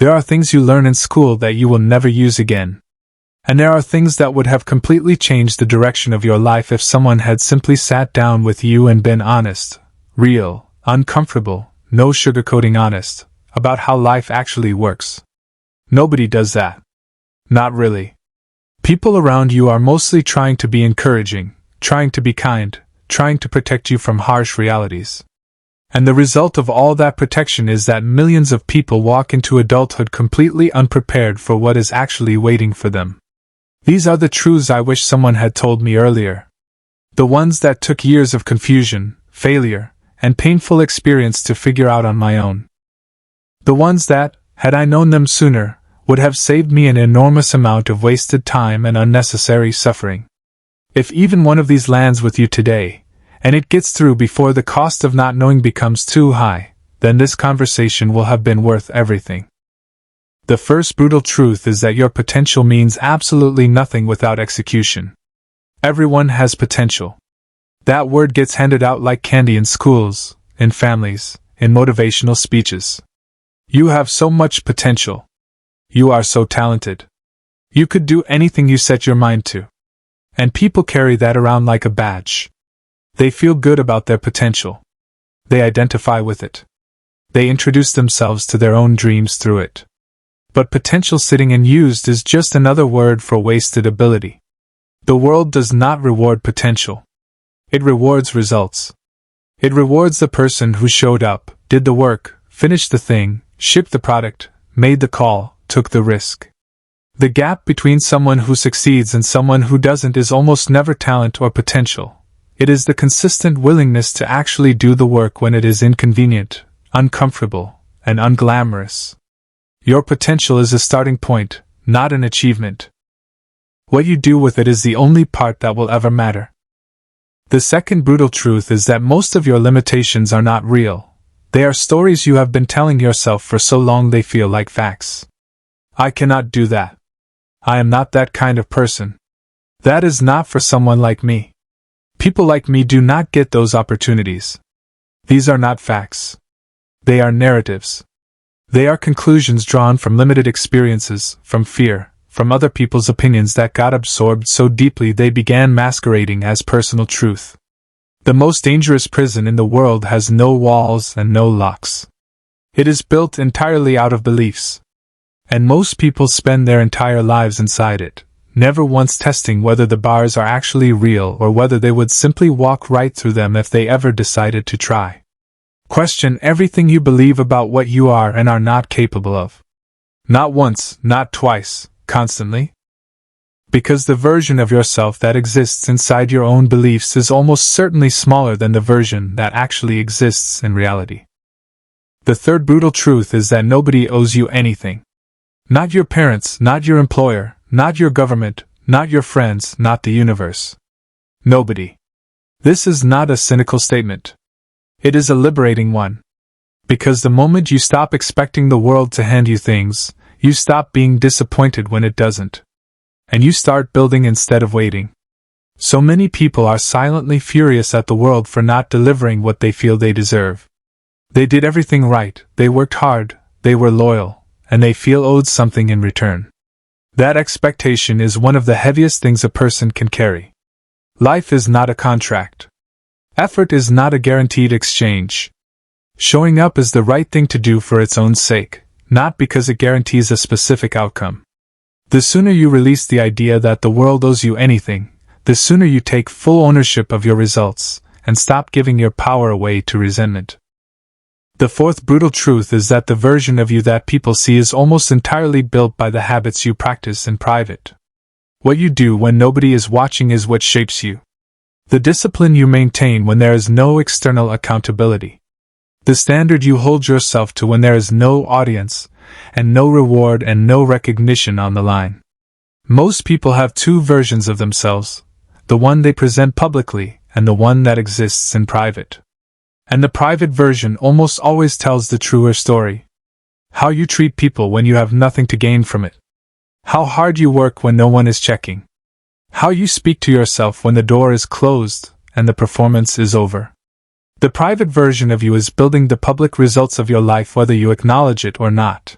There are things you learn in school that you will never use again. And there are things that would have completely changed the direction of your life if someone had simply sat down with you and been honest, real, uncomfortable, no sugarcoating honest, about how life actually works. Nobody does that. Not really. People around you are mostly trying to be encouraging, trying to be kind, trying to protect you from harsh realities. And the result of all that protection is that millions of people walk into adulthood completely unprepared for what is actually waiting for them. These are the truths I wish someone had told me earlier. The ones that took years of confusion, failure, and painful experience to figure out on my own. The ones that, had I known them sooner, would have saved me an enormous amount of wasted time and unnecessary suffering. If even one of these lands with you today, and it gets through before the cost of not knowing becomes too high, then this conversation will have been worth everything. The first brutal truth is that your potential means absolutely nothing without execution. Everyone has potential. That word gets handed out like candy in schools, in families, in motivational speeches. You have so much potential. You are so talented. You could do anything you set your mind to. And people carry that around like a badge. They feel good about their potential. They identify with it. They introduce themselves to their own dreams through it. But potential sitting unused is just another word for wasted ability. The world does not reward potential. It rewards results. It rewards the person who showed up, did the work, finished the thing, shipped the product, made the call, took the risk. The gap between someone who succeeds and someone who doesn't is almost never talent or potential. It is the consistent willingness to actually do the work when it is inconvenient, uncomfortable, and unglamorous. Your potential is a starting point, not an achievement. What you do with it is the only part that will ever matter. The second brutal truth is that most of your limitations are not real. They are stories you have been telling yourself for so long they feel like facts. I cannot do that. I am not that kind of person. That is not for someone like me. People like me do not get those opportunities. These are not facts. They are narratives. They are conclusions drawn from limited experiences, from fear, from other people's opinions that got absorbed so deeply they began masquerading as personal truth. The most dangerous prison in the world has no walls and no locks. It is built entirely out of beliefs. And most people spend their entire lives inside it, never once testing whether the bars are actually real or whether they would simply walk right through them if they ever decided to try. Question everything you believe about what you are and are not capable of. Not once, not twice, constantly. Because the version of yourself that exists inside your own beliefs is almost certainly smaller than the version that actually exists in reality. The third brutal truth is that nobody owes you anything. Not your parents, not your employer, not your government, not your friends, not the universe. Nobody. This is not a cynical statement. It is a liberating one. Because the moment you stop expecting the world to hand you things, you stop being disappointed when it doesn't. And you start building instead of waiting. So many people are silently furious at the world for not delivering what they feel they deserve. They did everything right, they worked hard, they were loyal, and they feel owed something in return. That expectation is one of the heaviest things a person can carry. Life is not a contract. Effort is not a guaranteed exchange. Showing up is the right thing to do for its own sake, not because it guarantees a specific outcome. The sooner you release the idea that the world owes you anything, the sooner you take full ownership of your results, and stop giving your power away to resentment. The fourth brutal truth is that the version of you that people see is almost entirely built by the habits you practice in private. What you do when nobody is watching is what shapes you. The discipline you maintain when there is no external accountability. The standard you hold yourself to when there is no audience, and no reward and no recognition on the line. Most people have two versions of themselves, the one they present publicly and the one that exists in private. And the private version almost always tells the truer story. How you treat people when you have nothing to gain from it. How hard you work when no one is checking. How you speak to yourself when the door is closed and the performance is over. The private version of you is building the public results of your life whether you acknowledge it or not.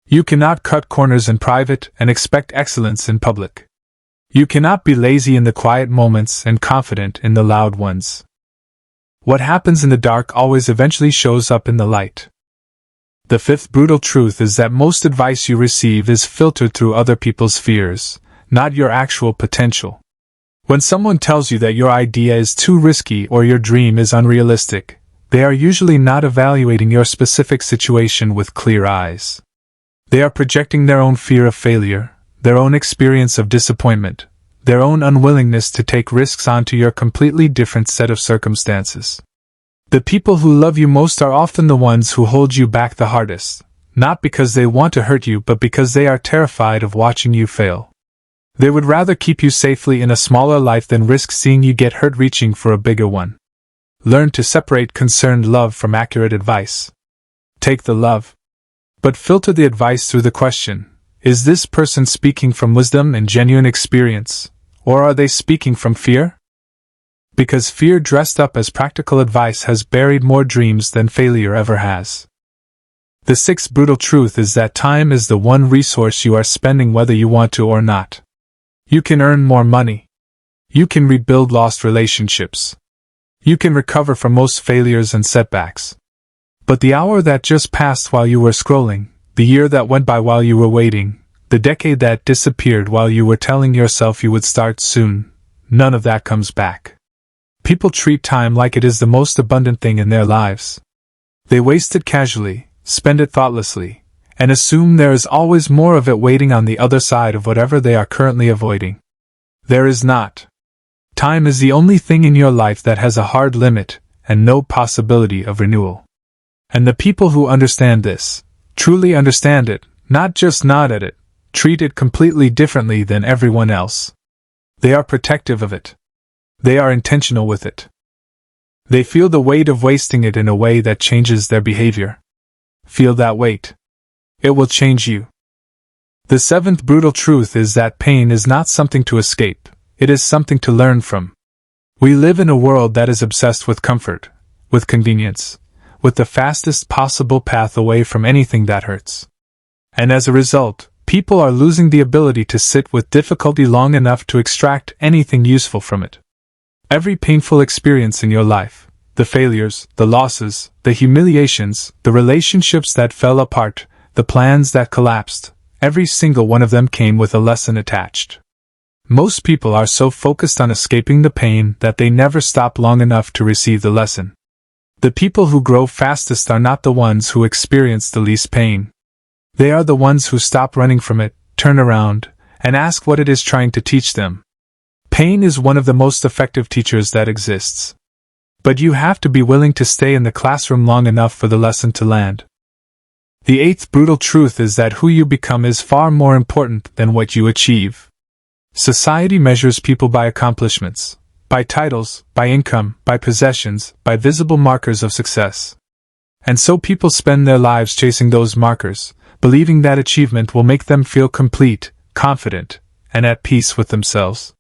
You cannot cut corners in private and expect excellence in public. You cannot be lazy in the quiet moments and confident in the loud ones. What happens in the dark always eventually shows up in the light. The fifth brutal truth is that most advice you receive is filtered through other people's fears, not your actual potential. When someone tells you that your idea is too risky or your dream is unrealistic, they are usually not evaluating your specific situation with clear eyes. They are projecting their own fear of failure, their own experience of disappointment, their own unwillingness to take risks onto your completely different set of circumstances. The people who love you most are often the ones who hold you back the hardest, not because they want to hurt you but because they are terrified of watching you fail. They would rather keep you safely in a smaller life than risk seeing you get hurt reaching for a bigger one. Learn to separate concerned love from accurate advice. Take the love, but filter the advice through the question, is this person speaking from wisdom and genuine experience, or are they speaking from fear? Because fear dressed up as practical advice has buried more dreams than failure ever has. The sixth brutal truth is that time is the one resource you are spending whether you want to or not. You can earn more money. You can rebuild lost relationships. You can recover from most failures and setbacks. But the hour that just passed while you were scrolling, the year that went by while you were waiting, the decade that disappeared while you were telling yourself you would start soon, none of that comes back. People treat time like it is the most abundant thing in their lives. They waste it casually, spend it thoughtlessly, and assume there is always more of it waiting on the other side of whatever they are currently avoiding. There is not. Time is the only thing in your life that has a hard limit and no possibility of renewal. And the people who understand this, truly understand it, not just nod at it, treat it completely differently than everyone else. They are protective of it. They are intentional with it. They feel the weight of wasting it in a way that changes their behavior. Feel that weight. It will change you. The seventh brutal truth is that pain is not something to escape, it is something to learn from. We live in a world that is obsessed with comfort, with convenience, with the fastest possible path away from anything that hurts. And as a result, people are losing the ability to sit with difficulty long enough to extract anything useful from it. Every painful experience in your life, the failures, the losses, the humiliations, the relationships that fell apart, the plans that collapsed, every single one of them came with a lesson attached. Most people are so focused on escaping the pain that they never stop long enough to receive the lesson. The people who grow fastest are not the ones who experience the least pain. They are the ones who stop running from it, turn around, and ask what it is trying to teach them. Pain is one of the most effective teachers that exists. But you have to be willing to stay in the classroom long enough for the lesson to land. The eighth brutal truth is that who you become is far more important than what you achieve. Society measures people by accomplishments, by titles, by income, by possessions, by visible markers of success. And so people spend their lives chasing those markers, believing that achievement will make them feel complete, confident, and at peace with themselves.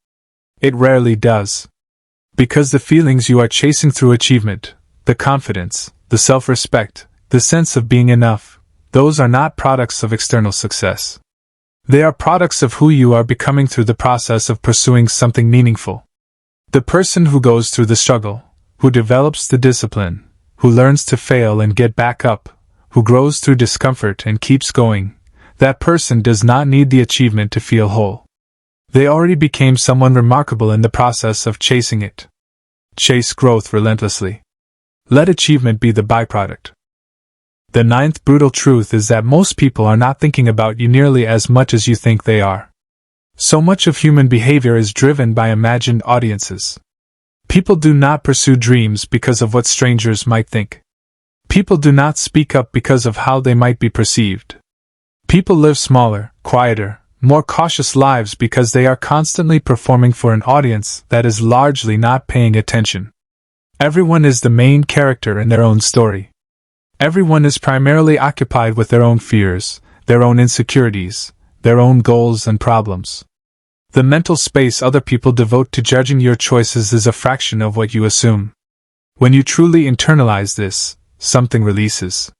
It rarely does. Because the feelings you are chasing through achievement, the confidence, the self-respect, the sense of being enough, those are not products of external success. They are products of who you are becoming through the process of pursuing something meaningful. The person who goes through the struggle, who develops the discipline, who learns to fail and get back up, who grows through discomfort and keeps going, that person does not need the achievement to feel whole. They already became someone remarkable in the process of chasing it. Chase growth relentlessly. Let achievement be the byproduct. The ninth brutal truth is that most people are not thinking about you nearly as much as you think they are. So much of human behavior is driven by imagined audiences. People do not pursue dreams because of what strangers might think. People do not speak up because of how they might be perceived. People live smaller, quieter, more cautious lives because they are constantly performing for an audience that is largely not paying attention. Everyone is the main character in their own story. Everyone is primarily occupied with their own fears, their own insecurities, their own goals and problems. The mental space other people devote to judging your choices is a fraction of what you assume. When you truly internalize this, something releases.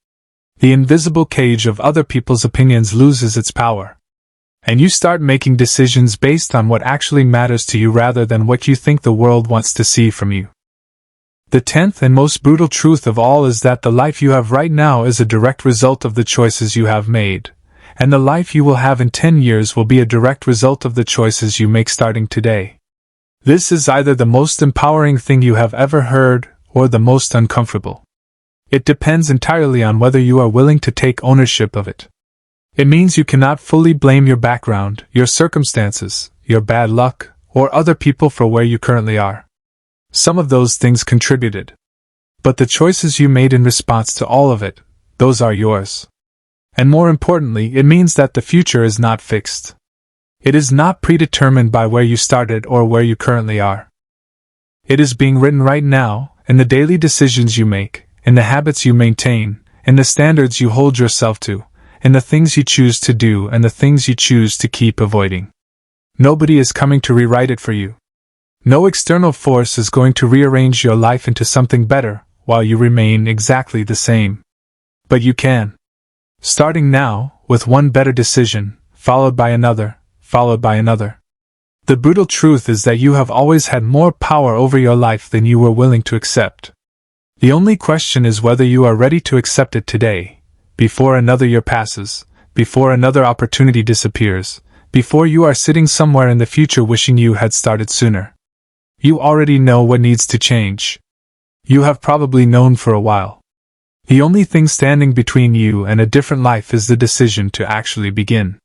The invisible cage of other people's opinions loses its power. And you start making decisions based on what actually matters to you rather than what you think the world wants to see from you. The 10th and most brutal truth of all is that the life you have right now is a direct result of the choices you have made, and the life you will have in 10 years will be a direct result of the choices you make starting today. This is either the most empowering thing you have ever heard, or the most uncomfortable. It depends entirely on whether you are willing to take ownership of it. It means you cannot fully blame your background, your circumstances, your bad luck, or other people for where you currently are. Some of those things contributed. But the choices you made in response to all of it, those are yours. And more importantly, it means that the future is not fixed. It is not predetermined by where you started or where you currently are. It is being written right now, in the daily decisions you make, in the habits you maintain, in the standards you hold yourself to, in the things you choose to do and the things you choose to keep avoiding. Nobody is coming to rewrite it for you. No external force is going to rearrange your life into something better while you remain exactly the same. But you can. Starting now, with one better decision, followed by another, followed by another. The brutal truth is that you have always had more power over your life than you were willing to accept. The only question is whether you are ready to accept it today, before another year passes, before another opportunity disappears, before you are sitting somewhere in the future wishing you had started sooner. You already know what needs to change. You have probably known for a while. The only thing standing between you and a different life is the decision to actually begin.